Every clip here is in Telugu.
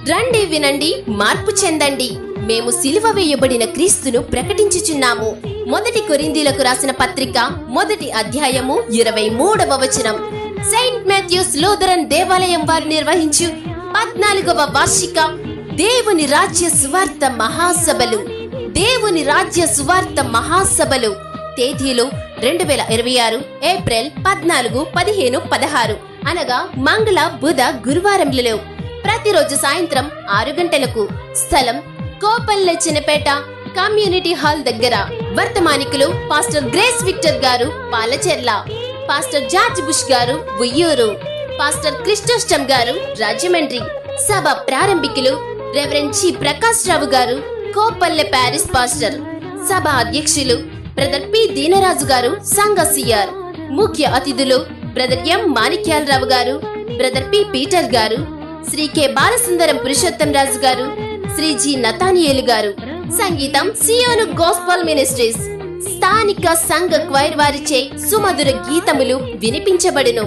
రండి వినండి, మార్పు చెందండి. మేము సిలువ వేయబడిన క్రీస్తును ప్రకటించుచున్నాము. మొదటి కొరింథీయులకు రాసిన పత్రిక 1వ అధ్యాయము 23వ వచనం. సెయింట్ మాథ్యూస్ లూథరన్ దేవాలయం వారు నిర్వహించు 14వ వార్షిక దేవుని రాజ్య సువార్త మహాసభలు. దేవుని రాజ్య సువార్త మహాసభలు తేదీలు 2026 ఏప్రిల్ 14, 15, 16 అనగా మంగళ, బుధ, గురువారంలలో. ప్రతిరోజు సాయంత్రం 6 గంటలకు. స్థలం కోపల్లె చిన్నపేట కమ్యూనిటీ హాల్ దగ్గర. వర్తమానికులు పాస్టర్ గ్రేస్ విక్టర్ గారు పాలచెర్ల, పాస్టర్ జార్జ్ బుష్ గారు ఉయ్యూరు, పాస్టర్ క్రిస్టోస్టమ్ గారు రాజమండ్రి. సభ ప్రారంభికులు రెవరెండ్ జి ప్రకాష్ రావు గారు కోపల్లె ప్యారిస్ పాస్టర్. సభ అధ్యక్షులు బ్రదర్ పి దీనరాజు గారు సంఘ సిఆర్. ముఖ్య అతిథులు బ్రదర్ ఎం మాణిక్యాలరావు గారు, బ్రదర్ పి పీటర్ గారు, శ్రీ కె బాలసుందరం పురుషోత్తం రాజు గారు, శ్రీ జి నతానియేలు గారు. సంగీతం సియోను గోస్పల్ మినిస్ట్రీస్. స్థానిక సంఘ క్వైర్ వారిచే సుమధుర గీతములు వినిపించబడును.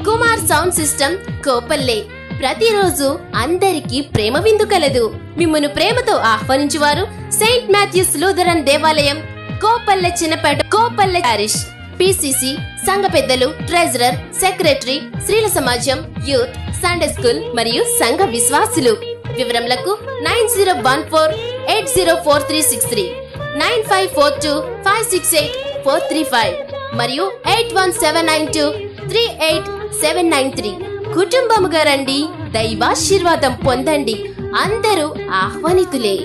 Kumar sound system Kopalle. ప్రతిరోజు అందరికీ ప్రేమ విందు కలదు. మిమ్మును ప్రేమతో ఆహ్వానించువారు సెయింట్ మాథ్యూస్ లూథరన్ దేవాలయం, కోపల్లె చిన్నపేట, కోపల్లె పారిష్. పిసిసి సంఘ పెద్దలు, ట్రెజరర్, సెక్రటరీ, స్త్రీల సమాజం, యూత్, సండే స్కూల్ మరియు సంఘ విశ్వాసులు. వివరములకు 9014804363, 9542568435 మరియు 8179238793. కుటుంబముగా రండి, దైవాశీర్వాదం పొందండి. అందరూ ఆహ్వానితులే.